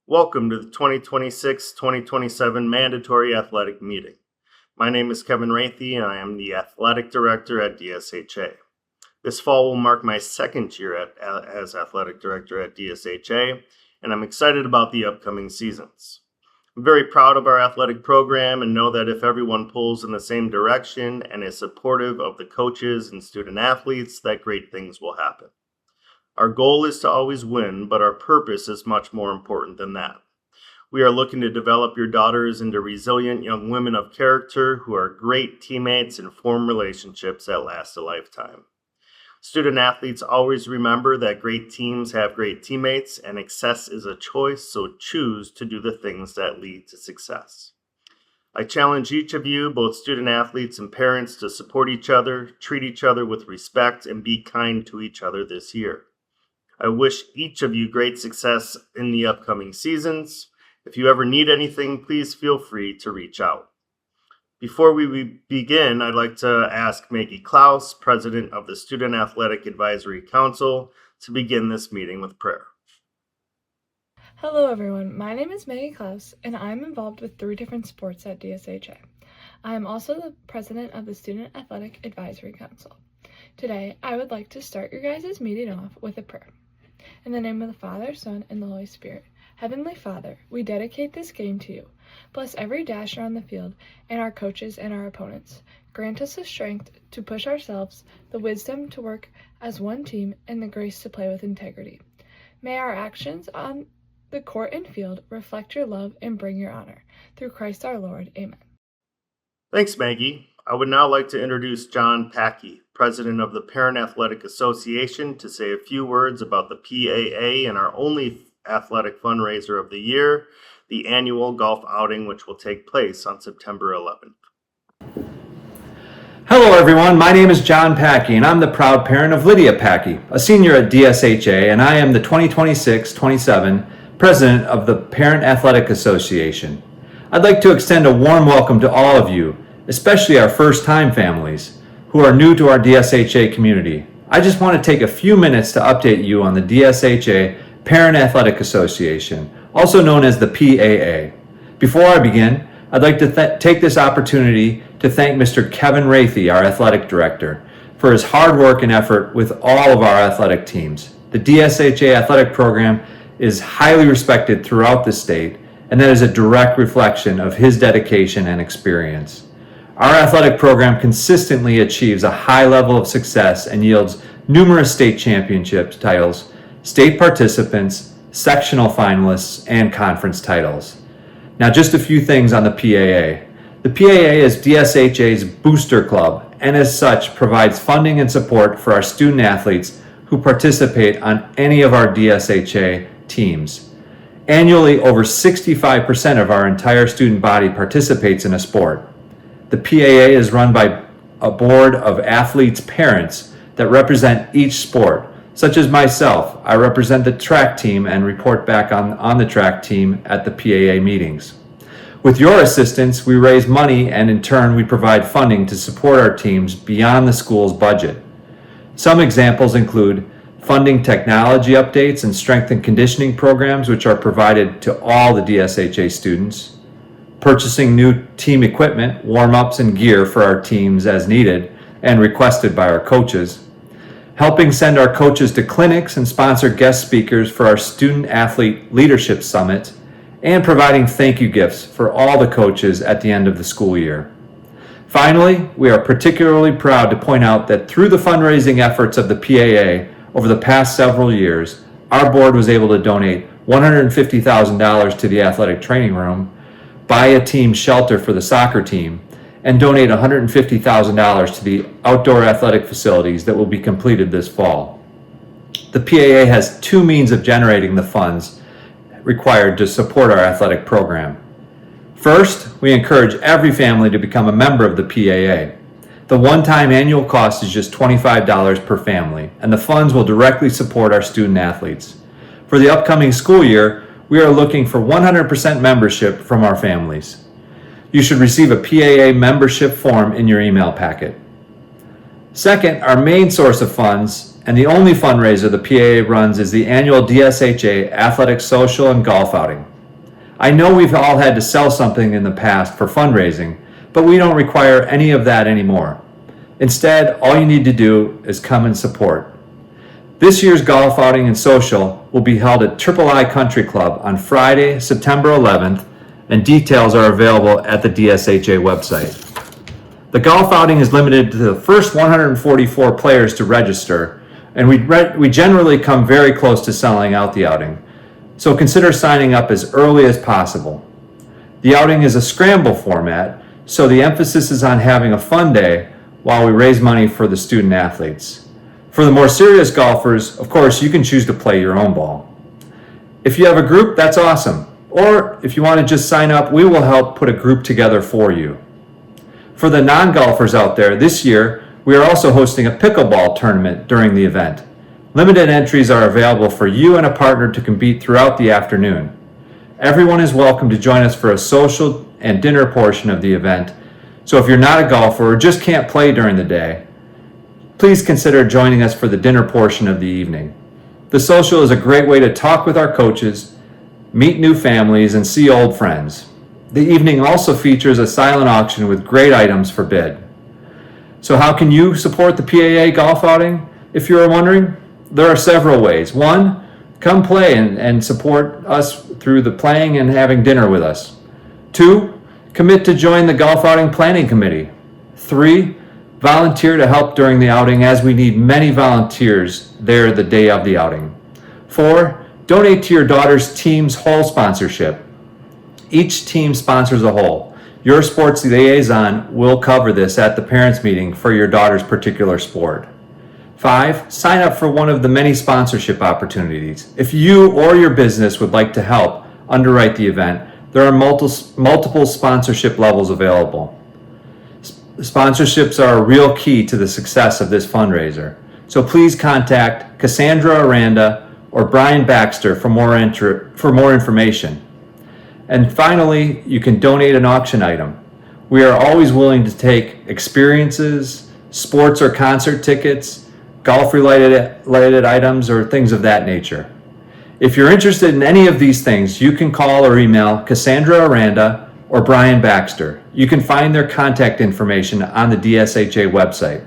Welcome to the 2026-2027 Mandatory Athletic Meeting. My name is Kevin Rathy and I am the Athletic Director at DSHA. This fall will mark my second year as Athletic Director at DSHA, and I'm excited about the upcoming seasons. I'm very proud of our athletic program and know that if everyone pulls in the same direction and is supportive of the coaches and student athletes, that great things will happen. Our goal is to always win, but our purpose is much more important than that. We are looking to develop your daughters into resilient young women of character who are great teammates and form relationships that last a lifetime. Student athletes always remember that great teams have great teammates and success is a choice, so choose to do the things that lead to success. I challenge each of you, both student athletes and parents, to support each other, treat each other with respect, and be kind to each other this year. I wish each of you great success in the upcoming seasons. If you ever need anything, please feel free to reach out. Before we begin, I'd like to ask Maggie Klaus, President of the Student Athletic Advisory Council, to begin this meeting with prayer. Hello everyone, my name is Maggie Klaus and I'm involved with 3 different sports at DSHA. I am also the President of the Student Athletic Advisory Council. Today, I would like to start your guys' meeting off with a prayer. In the name of the Father, Son, and the Holy Spirit. Heavenly Father, we dedicate this game to you. Bless every dasher on the field and our coaches and our opponents. Grant us the strength to push ourselves, the wisdom to work as one team, and the grace to play with integrity. May our actions on the court and field reflect your love and bring your honor. Through Christ our Lord. Amen. Thanks, Maggie. I would now like to introduce John Packey, President of the Parent Athletic Association, to say a few words about the PAA and our only athletic fundraiser of the year, the annual golf outing, which will take place on September 11th. Hello everyone, my name is John Packey and I'm the proud parent of Lydia Packey, a senior at DSHA, and I am the 2026-27 President of the Parent Athletic Association. I'd like to extend a warm welcome to all of you, especially our first-time families who are new to our DSHA community. I just want to take a few minutes to update you on the DSHA Parent Athletic Association, also known as the PAA. Before I begin, I'd like to take this opportunity to thank Mr. Kevin Rathy, our athletic director, for his hard work and effort with all of our athletic teams. The DSHA athletic program is highly respected throughout the state, and that is a direct reflection of his dedication and experience. Our athletic program consistently achieves a high level of success and yields numerous state championship titles, state participants, sectional finalists, and conference titles. Now, just a few things on the PAA. The PAA is DSHA's booster club, and as such provides funding and support for our student athletes who participate on any of our DSHA teams. Annually, over 65% of our entire student body participates in a sport. The PAA is run by a board of athletes' parents that represent each sport, such as myself. I represent the track team and report back on the track team at the PAA meetings. With your assistance, we raise money and in turn we provide funding to support our teams beyond the school's budget. Some examples include funding technology updates and strength and conditioning programs, which are provided to all the DSHA students, purchasing new team equipment, warm-ups, and gear for our teams as needed and requested by our coaches, helping send our coaches to clinics and sponsor guest speakers for our Student Athlete Leadership Summit, and providing thank you gifts for all the coaches at the end of the school year. Finally, we are particularly proud to point out that through the fundraising efforts of the PAA over the past several years, our board was able to donate $150,000 to the athletic training room, buy a team shelter for the soccer team, and donate $150,000 to the outdoor athletic facilities that will be completed this fall. The PAA has 2 means of generating the funds required to support our athletic program. First, we encourage every family to become a member of the PAA. The one-time annual cost is just $25 per family, and the funds will directly support our student athletes. For the upcoming school year, we are looking for 100% membership from our families. You should receive a PAA membership form in your email packet. Second, our main source of funds and the only fundraiser the PAA runs is the annual DSHA Athletic Social and Golf Outing. I know we've all had to sell something in the past for fundraising, but we don't require any of that anymore. Instead, all you need to do is come and support. This year's golf outing and social will be held at Triple I Country Club on Friday, September 11th, and details are available at the DSHA website. The golf outing is limited to the first 144 players to register, and we generally come very close to selling out the outing, so consider signing up as early as possible. The outing is a scramble format, so the emphasis is on having a fun day while we raise money for the student athletes. For the more serious golfers, of course, you can choose to play your own ball. If you have a group, that's awesome. Or if you want to just sign up, we will help put a group together for you. For the non-golfers out there, this year, we are also hosting a pickleball tournament during the event. Limited entries are available for you and a partner to compete throughout the afternoon. Everyone is welcome to join us for a social and dinner portion of the event. So if you're not a golfer or just can't play during the day, please consider joining us for the dinner portion of the evening. The social is a great way to talk with our coaches, meet new families, and see old friends. The evening also features a silent auction with great items for bid. So how can you support the PAA golf outing? If you're wondering, there are several ways. One, come play and support us through the playing and having dinner with us. Two, commit to join the golf outing planning committee. Three, volunteer to help during the outing, as we need many volunteers there the day of the outing. Four, donate to your daughter's team's hole sponsorship. Each team sponsors a hole. Your sports liaison will cover this at the parents' meeting for your daughter's particular sport. 5, sign up for one of the many sponsorship opportunities. If you or your business would like to help underwrite the event, there are multiple sponsorship levels available. Sponsorships are a real key to the success of this fundraiser. So please contact Cassandra Aranda or Brian Baxter for more information. And finally, you can donate an auction item. We are always willing to take experiences, sports or concert tickets, golf-related items, or things of that nature. If you're interested in any of these things, you can call or email Cassandra Aranda or Brian Baxter. You can find their contact information on the DSHA website.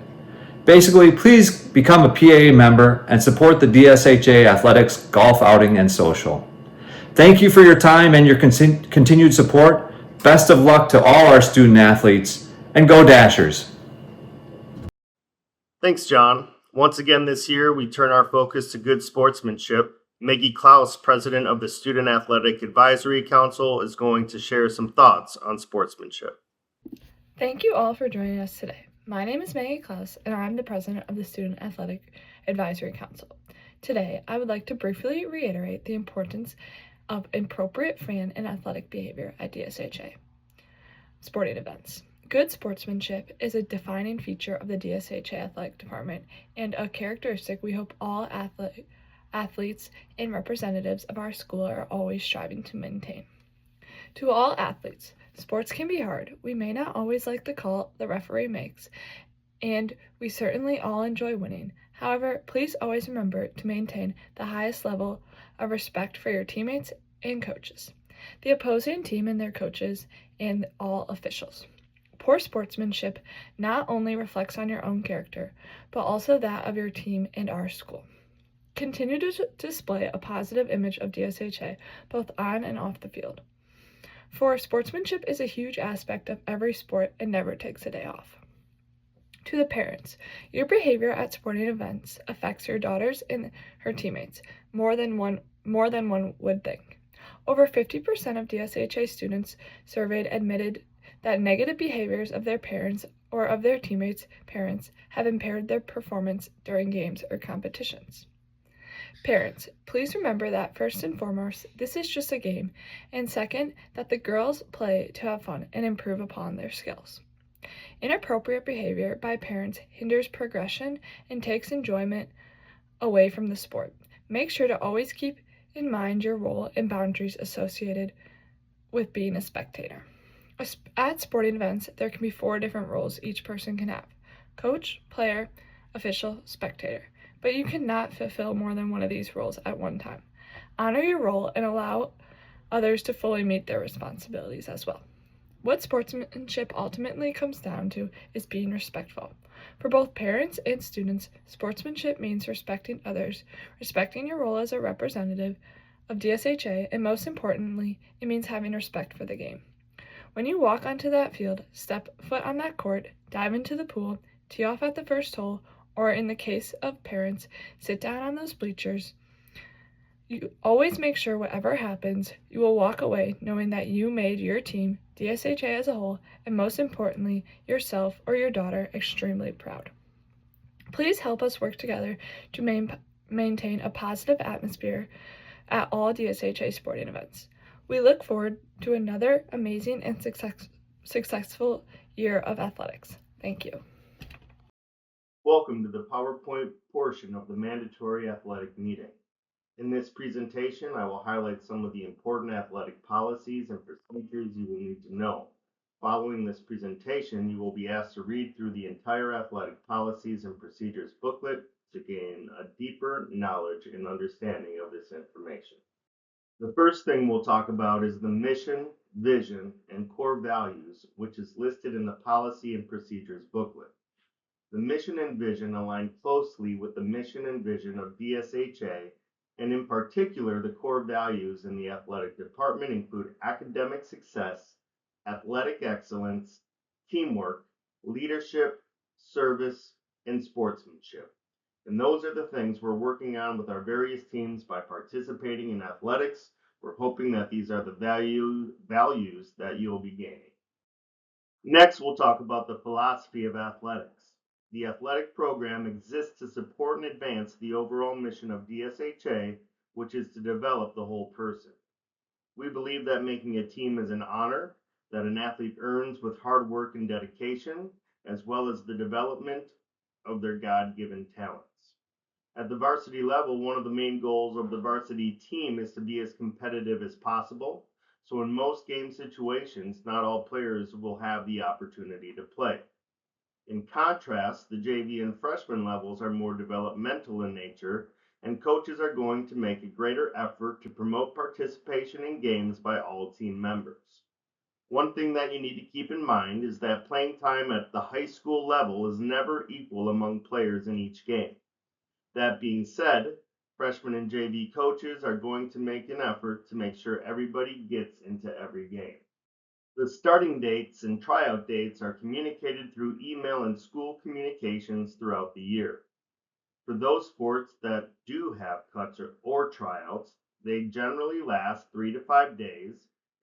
Basically, please become a PAA member and support the DSHA Athletics Golf Outing and Social. Thank you for your time and your continued support. Best of luck to all our student athletes, and go Dashers! Thanks, John. Once again this year, we turn our focus to good sportsmanship. Maggie Klaus, president of the Student Athletic Advisory Council, is going to share some thoughts on sportsmanship. Thank you all for joining us today. My name is Maggie Klaus, and I'm the president of the Student Athletic Advisory Council. Today, I would like to briefly reiterate the importance of appropriate fan and athletic behavior at DSHA. Sporting events. Good sportsmanship is a defining feature of the DSHA Athletic Department and a characteristic we hope all athletes and representatives of our school are always striving to maintain. To all athletes, sports can be hard. We may not always like the call the referee makes, and we certainly all enjoy winning. However, please always remember to maintain the highest level of respect for your teammates and coaches, the opposing team and their coaches, and all officials. Poor sportsmanship not only reflects on your own character, but also that of your team and our school. Continue to display a positive image of DSHA, both on and off the field. For sportsmanship is a huge aspect of every sport and never takes a day off. To the parents, your behavior at sporting events affects your daughters and her teammates more than one would think. Over 50% of DSHA students surveyed admitted that negative behaviors of their parents or of their teammates' parents have impaired their performance during games or competitions. Parents, please remember that first and foremost, this is just a game, and second, that the girls play to have fun and improve upon their skills. Inappropriate behavior by parents hinders progression and takes enjoyment away from the sport. Make sure to always keep in mind your role and boundaries associated with being a spectator. At sporting events, there can be 4 different roles each person can have: coach, player, official, spectator. But you cannot fulfill more than one of these roles at one time. Honor your role and allow others to fully meet their responsibilities as well. What sportsmanship ultimately comes down to is being respectful. For both parents and students, sportsmanship means respecting others, respecting your role as a representative of DSHA, and most importantly, it means having respect for the game. When you walk onto that field, step foot on that court, dive into the pool, tee off at the first hole, or in the case of parents, sit down on those bleachers, you always make sure whatever happens, you will walk away knowing that you made your team, DSHA as a whole, and most importantly, yourself or your daughter extremely proud. Please help us work together to maintain a positive atmosphere at all DSHA sporting events. We look forward to another amazing and successful year of athletics. Thank you. Welcome to the PowerPoint portion of the mandatory athletic meeting. In this presentation, I will highlight some of the important athletic policies and procedures you will need to know. Following this presentation, you will be asked to read through the entire athletic policies and procedures booklet to gain a deeper knowledge and understanding of this information. The first thing we'll talk about is the mission, vision, and core values, which is listed in the policy and procedures booklet. The mission and vision align closely with the mission and vision of DSHA, and in particular, the core values in the athletic department include academic success, athletic excellence, teamwork, leadership, service, and sportsmanship. And those are the things we're working on with our various teams by participating in athletics. We're hoping that these are the values that you'll be gaining. Next, we'll talk about the philosophy of athletics. The athletic program exists to support and advance the overall mission of DSHA, which is to develop the whole person. We believe that making a team is an honor that an athlete earns with hard work and dedication, as well as the development of their God-given talents. At the varsity level, one of the main goals of the varsity team is to be as competitive as possible. So in most game situations, not all players will have the opportunity to play. In contrast, the JV and freshman levels are more developmental in nature, and coaches are going to make a greater effort to promote participation in games by all team members. One thing that you need to keep in mind is that playing time at the high school level is never equal among players in each game. That being said, freshman and JV coaches are going to make an effort to make sure everybody gets into every game. The starting dates and tryout dates are communicated through email and school communications throughout the year. For those sports that do have cuts or tryouts, they generally last 3 to 5 days,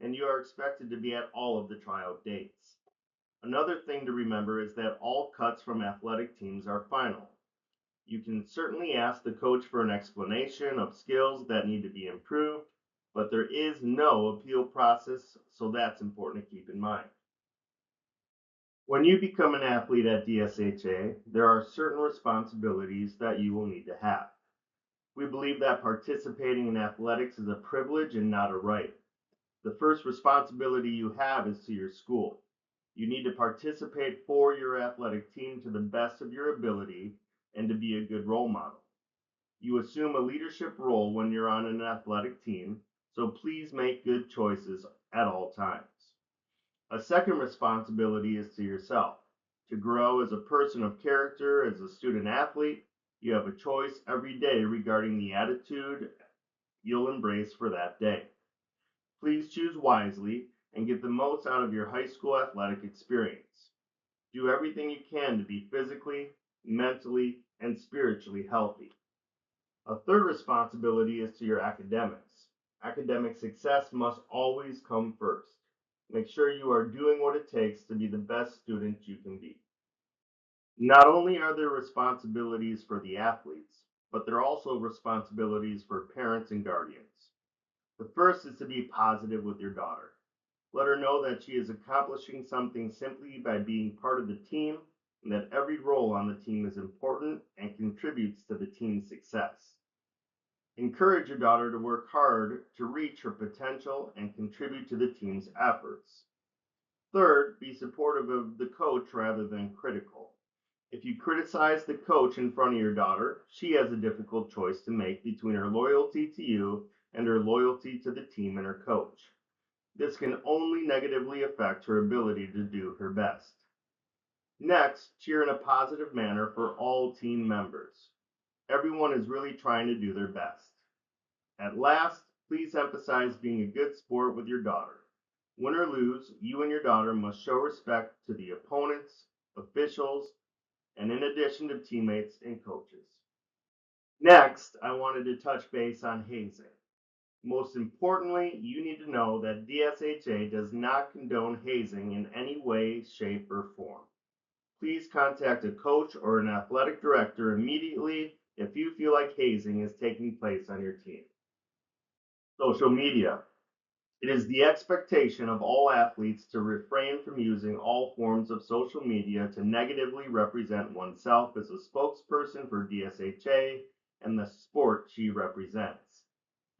and you are expected to be at all of the tryout dates. Another thing to remember is that all cuts from athletic teams are final. You can certainly ask the coach for an explanation of skills that need to be improved, but there is no appeal process, so that's important to keep in mind. When you become an athlete at DSHA, there are certain responsibilities that you will need to have. We believe that participating in athletics is a privilege and not a right. The first responsibility you have is to your school. You need to participate for your athletic team to the best of your ability and to be a good role model. You assume a leadership role when you're on an athletic team, so please make good choices at all times. A second responsibility is to yourself. To grow as a person of character, as a student athlete, you have a choice every day regarding the attitude you'll embrace for that day. Please choose wisely and get the most out of your high school athletic experience. Do everything you can to be physically, mentally, and spiritually healthy. A third responsibility is to your academics. Academic success must always come first. Make sure you are doing what it takes to be the best student you can be. Not only are there responsibilities for the athletes, but there are also responsibilities for parents and guardians. The first is to be positive with your daughter. Let her know that she is accomplishing something simply by being part of the team, and that every role on the team is important and contributes to the team's success. Encourage your daughter to work hard to reach her potential and contribute to the team's efforts. Third, be supportive of the coach rather than critical. If you criticize the coach in front of your daughter, she has a difficult choice to make between her loyalty to you and her loyalty to the team and her coach. This can only negatively affect her ability to do her best. Next, cheer in a positive manner for all team members. Everyone is really trying to do their best. At last, please emphasize being a good sport with your daughter. Win or lose, you and your daughter must show respect to the opponents, officials, and in addition to teammates and coaches. Next, I wanted to touch base on hazing. Most importantly, you need to know that DSHA does not condone hazing in any way, shape, or form. Please contact a coach or an athletic director immediately if you feel like hazing is taking place on your team. Social media. It is the expectation of all athletes to refrain from using all forms of social media to negatively represent oneself as a spokesperson for DSHA and the sport she represents.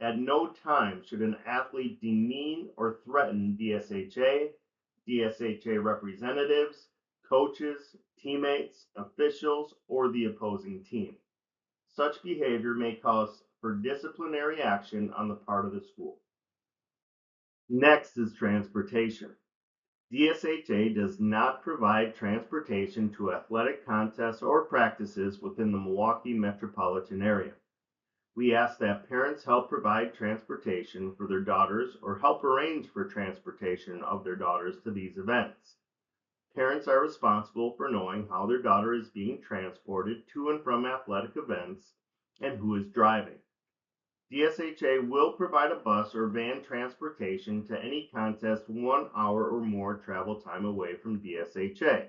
At no time should an athlete demean or threaten DSHA, DSHA representatives, coaches, teammates, officials, or the opposing team. Such behavior may cause for disciplinary action on the part of the school. Next is transportation. DSHA does not provide transportation to athletic contests or practices within the Milwaukee metropolitan area. We ask that parents help provide transportation for their daughters or help arrange for transportation of their daughters to these events. Parents are responsible for knowing how their daughter is being transported to and from athletic events and who is driving. DSHA will provide a bus or van transportation to any contest 1 hour or more travel time away from DSHA,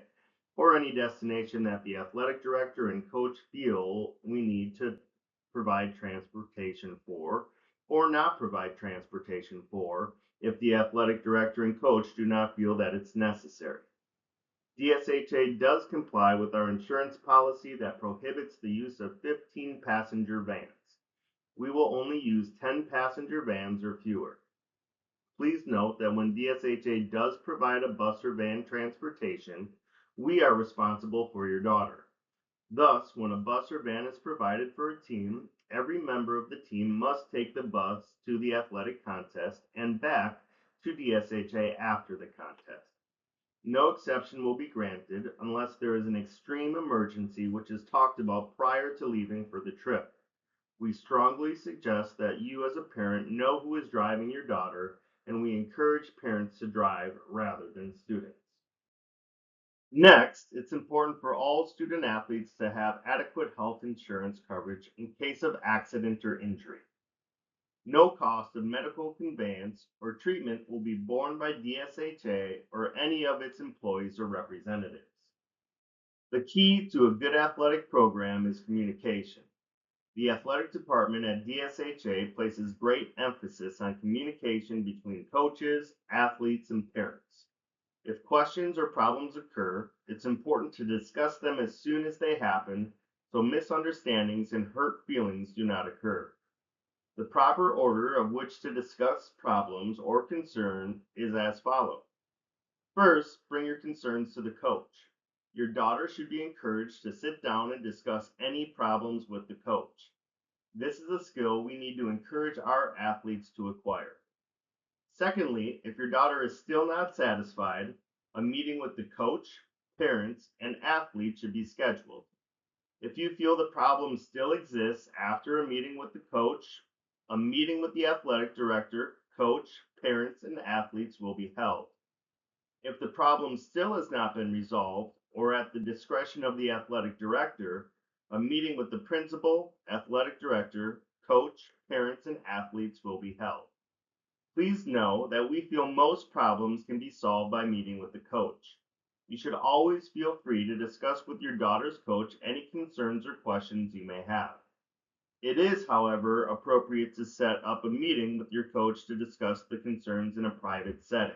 or any destination that the athletic director and coach feel we need to provide transportation for, or not provide transportation for, if the athletic director and coach do not feel that it's necessary. DSHA does comply with our insurance policy that prohibits the use of 15-passenger vans. We will only use 10-passenger vans or fewer. Please note that when DSHA does provide a bus or van transportation, we are responsible for your daughter. Thus, when a bus or van is provided for a team, every member of the team must take the bus to the athletic contest and back to DSHA after the contest. No exception will be granted unless there is an extreme emergency which is talked about prior to leaving for the trip. We strongly suggest that you as a parent know who is driving your daughter, and we encourage parents to drive rather than students. Next, it's important for all student athletes to have adequate health insurance coverage in case of accident or injury. No cost of medical conveyance or treatment will be borne by DSHA or any of its employees or representatives. The key to a good athletic program is communication. The athletic department at DSHA places great emphasis on communication between coaches, athletes, and parents. If questions or problems occur, it's important to discuss them as soon as they happen so misunderstandings and hurt feelings do not occur. The proper order of which to discuss problems or concern is as follows. First, bring your concerns to the coach. Your daughter should be encouraged to sit down and discuss any problems with the coach. This is a skill we need to encourage our athletes to acquire. Secondly, if your daughter is still not satisfied, a meeting with the coach, parents, and athletes should be scheduled. If you feel the problem still exists after a meeting with the coach, a meeting with the athletic director, coach, parents, and athletes will be held. If the problem still has not been resolved, or at the discretion of the athletic director, a meeting with the principal, athletic director, coach, parents, and athletes will be held. Please know that we feel most problems can be solved by meeting with the coach. You should always feel free to discuss with your daughter's coach any concerns or questions you may have. It is, however, appropriate to set up a meeting with your coach to discuss the concerns in a private setting.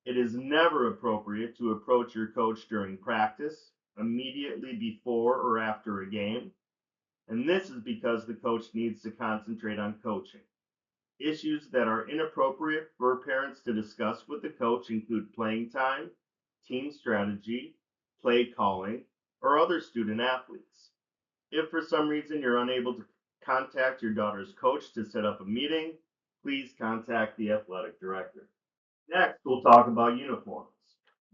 It is never appropriate to approach your coach during practice, immediately before or after a game, and this is because the coach needs to concentrate on coaching. Issues that are inappropriate for parents to discuss with the coach include playing time, team strategy, play calling, or other student athletes. If for some reason you're unable to contact your daughter's coach to set up a meeting, please contact the athletic director. Next, we'll talk about uniforms.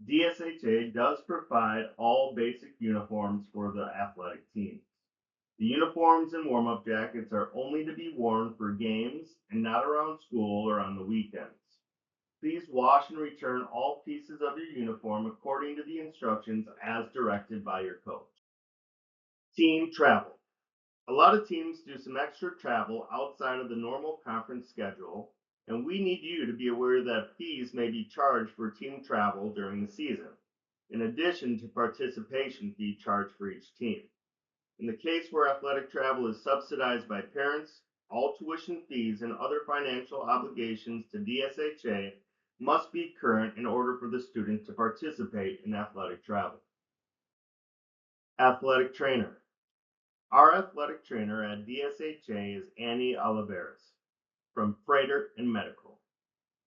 DSHA does provide all basic uniforms for the athletic teams. The uniforms and warm-up jackets are only to be worn for games and not around school or on the weekends. Please wash and return all pieces of your uniform according to the instructions as directed by your coach. Team travel. A lot of teams do some extra travel outside of the normal conference schedule, and we need you to be aware that fees may be charged for team travel during the season, in addition to participation fee charged for each team. In the case where athletic travel is subsidized by parents, all tuition fees and other financial obligations to DSHA must be current in order for the student to participate in athletic travel. Athletic trainer. Our athletic trainer at DSHA is Annie Oliveras from Freighter and Medical.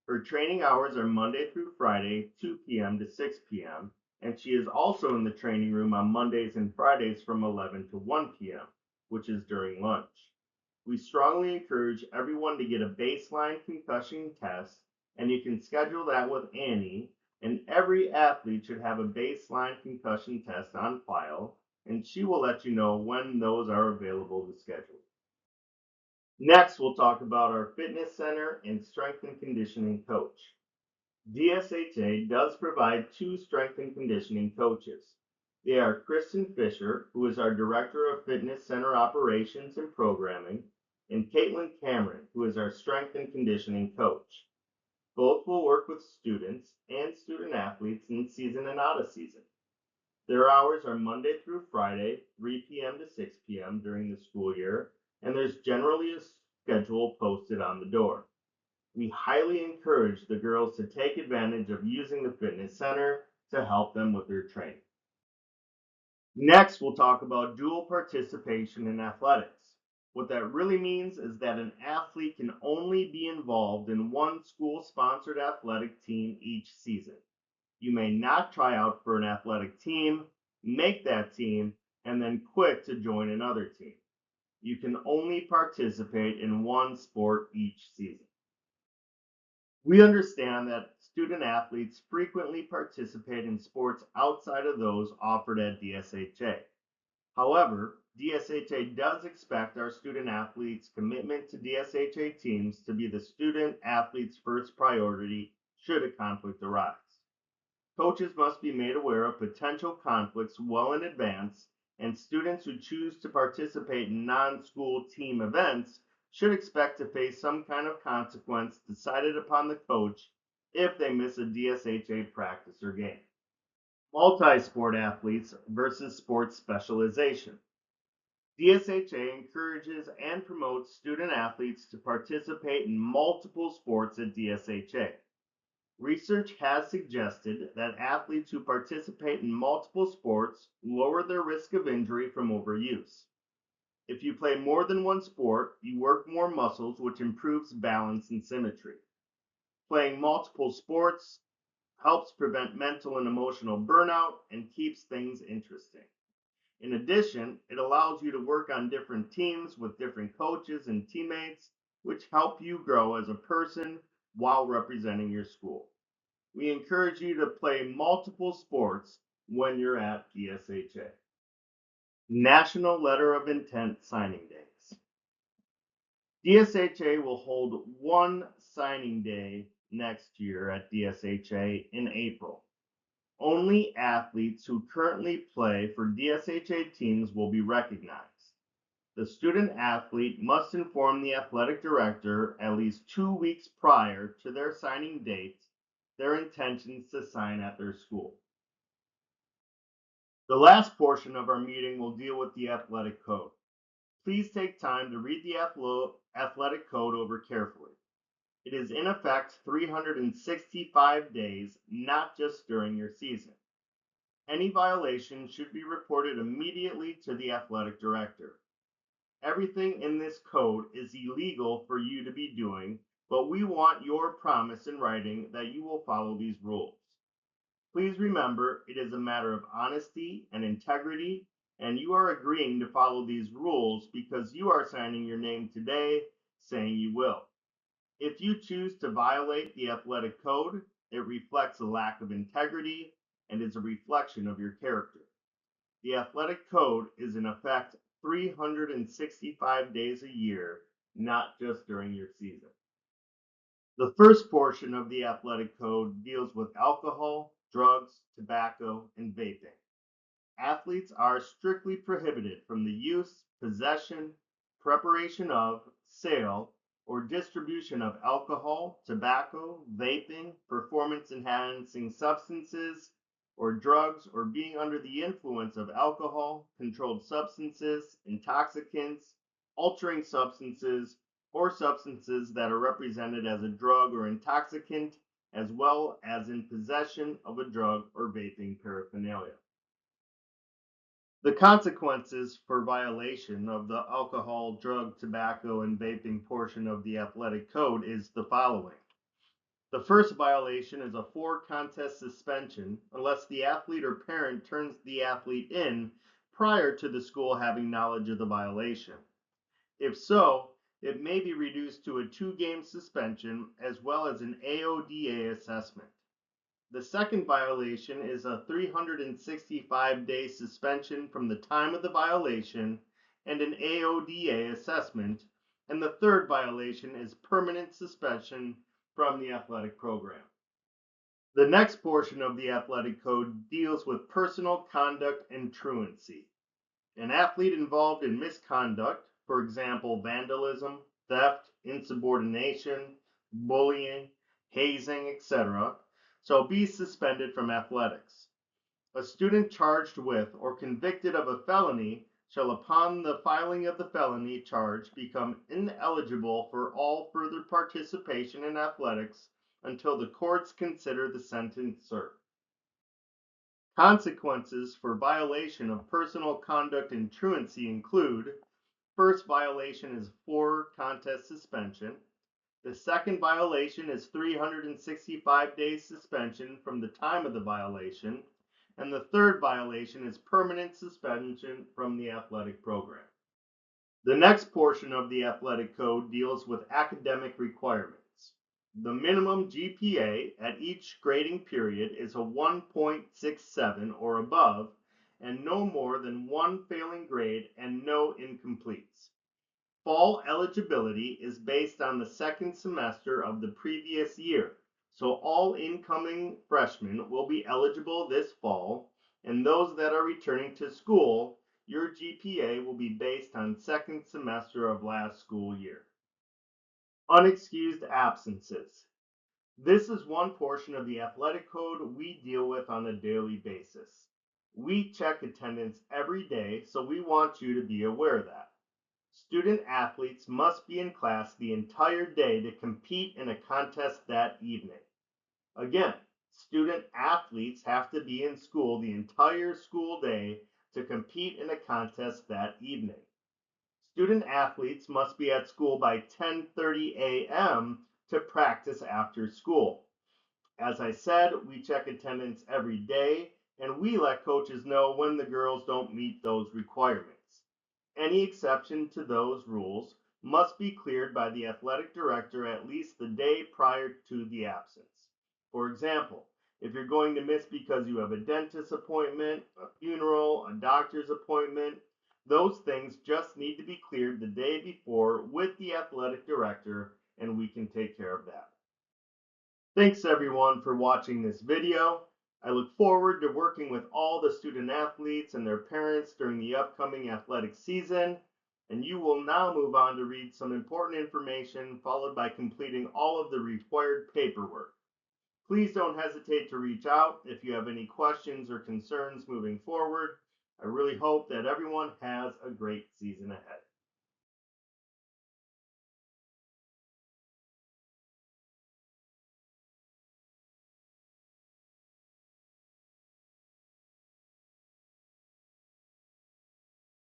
Her training hours are Monday through Friday, 2 p.m. to 6 p.m., and she is also in the training room on Mondays and Fridays from 11 to 1 p.m., which is during lunch. We strongly encourage everyone to get a baseline concussion test, and you can schedule that with Annie, and every athlete should have a baseline concussion test on file, and she will let you know when those are available to schedule. Next, we'll talk about our fitness center and strength and conditioning coach. DSHA does provide 2 strength and conditioning coaches. They are Kristen Fisher, who is our Director of Fitness Center Operations and Programming, and Caitlin Cameron, who is our Strength and Conditioning Coach. Both will work with students and student athletes in season and out of season. Their hours are Monday through Friday, 3 p.m. to 6 p.m. during the school year, and there's generally a schedule posted on the door. We highly encourage the girls to take advantage of using the fitness center to help them with their training. Next, we'll talk about dual participation in athletics. What that really means is that an athlete can only be involved in one school-sponsored athletic team each season. You may not try out for an athletic team, make that team, and then quit to join another team. You can only participate in one sport each season. We understand that student athletes frequently participate in sports outside of those offered at DSHA. However, DSHA does expect our student athletes' commitment to DSHA teams to be the student athlete's first priority should a conflict arise. Coaches must be made aware of potential conflicts well in advance, and students who choose to participate in non-school team events should expect to face some kind of consequence decided upon the coach if they miss a DSHA practice or game. Multi-sport athletes versus sports specialization. DSHA encourages and promotes student athletes to participate in multiple sports at DSHA. Research has suggested that athletes who participate in multiple sports lower their risk of injury from overuse. If you play more than one sport, you work more muscles, which improves balance and symmetry. Playing multiple sports helps prevent mental and emotional burnout and keeps things interesting. In addition, it allows you to work on different teams with different coaches and teammates, which help you grow as a person while representing your school. We encourage you to play multiple sports when you're at DSHA. National Letter of Intent Signing Days. DSHA will hold one signing day next year at DSHA in April. Only athletes who currently play for DSHA teams will be recognized. The student athlete must inform the athletic director at least 2 weeks prior to their signing date their intentions to sign at their school. The last portion of our meeting will deal with the athletic code. Please take time to read the athletic code over carefully. It is in effect 365 days, not just during your season. Any violation should be reported immediately to the athletic director. Everything in this code is illegal for you to be doing, but we want your promise in writing that you will follow these rules. Please remember, it is a matter of honesty and integrity, and you are agreeing to follow these rules because you are signing your name today saying you will. If you choose to violate the athletic code, it reflects a lack of integrity and is a reflection of your character. The athletic code is in effect 365 days a year, not just during your season. The first portion of the athletic code deals with alcohol, drugs, tobacco, and vaping. Athletes are strictly prohibited from the use, possession, preparation of, sale, or distribution of alcohol, tobacco, vaping, performance enhancing substances, or drugs, or being under the influence of alcohol, controlled substances, intoxicants, altering substances, or substances that are represented as a drug or intoxicant, as well as in possession of a drug or vaping paraphernalia. The consequences for violation of the alcohol, drug, tobacco, and vaping portion of the athletic code is the following. The first violation is a 4-contest suspension unless the athlete or parent turns the athlete in prior to the school having knowledge of the violation. If so, it may be reduced to a 2-game suspension as well as an AODA assessment. The second violation is a 365-day suspension from the time of the violation and an AODA assessment, and the third violation is permanent suspension from the athletic program. The next portion of the athletic code deals with personal conduct and truancy. An athlete involved in misconduct, for example, vandalism, theft, insubordination, bullying, hazing, etc., shall be suspended from athletics. A student charged with or convicted of a felony shall, upon the filing of the felony charge, become ineligible for all further participation in athletics until the courts consider the sentence served. Consequences for violation of personal conduct and truancy include: first violation is 4-contest suspension. The second violation is 365 days suspension from the time of the violation. And the third violation is permanent suspension from the athletic program. The next portion of the athletic code deals with academic requirements. The minimum GPA at each grading period is a 1.67 or above, and no more than one failing grade and no incompletes. Fall eligibility is based on the second semester of the previous year, so all incoming freshmen will be eligible this fall, and those that are returning to school, your GPA will be based on second semester of last school year. Unexcused absences. This is one portion of the athletic code we deal with on a daily basis. We check attendance every day, so we want you to be aware of that. Student athletes must be in class the entire day to compete in a contest that evening. Again, student athletes have to be in school the entire school day to compete in a contest that evening. Student athletes must be at school by 10:30 a.m. to practice after school. As I said, we check attendance every day, and we let coaches know when the girls don't meet those requirements. Any exception to those rules must be cleared by the athletic director at least the day prior to the absence. For example, if you're going to miss because you have a dentist appointment, a funeral, a doctor's appointment, those things just need to be cleared the day before with the athletic director, and we can take care of that. Thanks everyone for watching this video. I look forward to working with all the student athletes and their parents during the upcoming athletic season, and you will now move on to read some important information followed by completing all of the required paperwork. Please don't hesitate to reach out if you have any questions or concerns moving forward. I really hope that everyone has a great season ahead.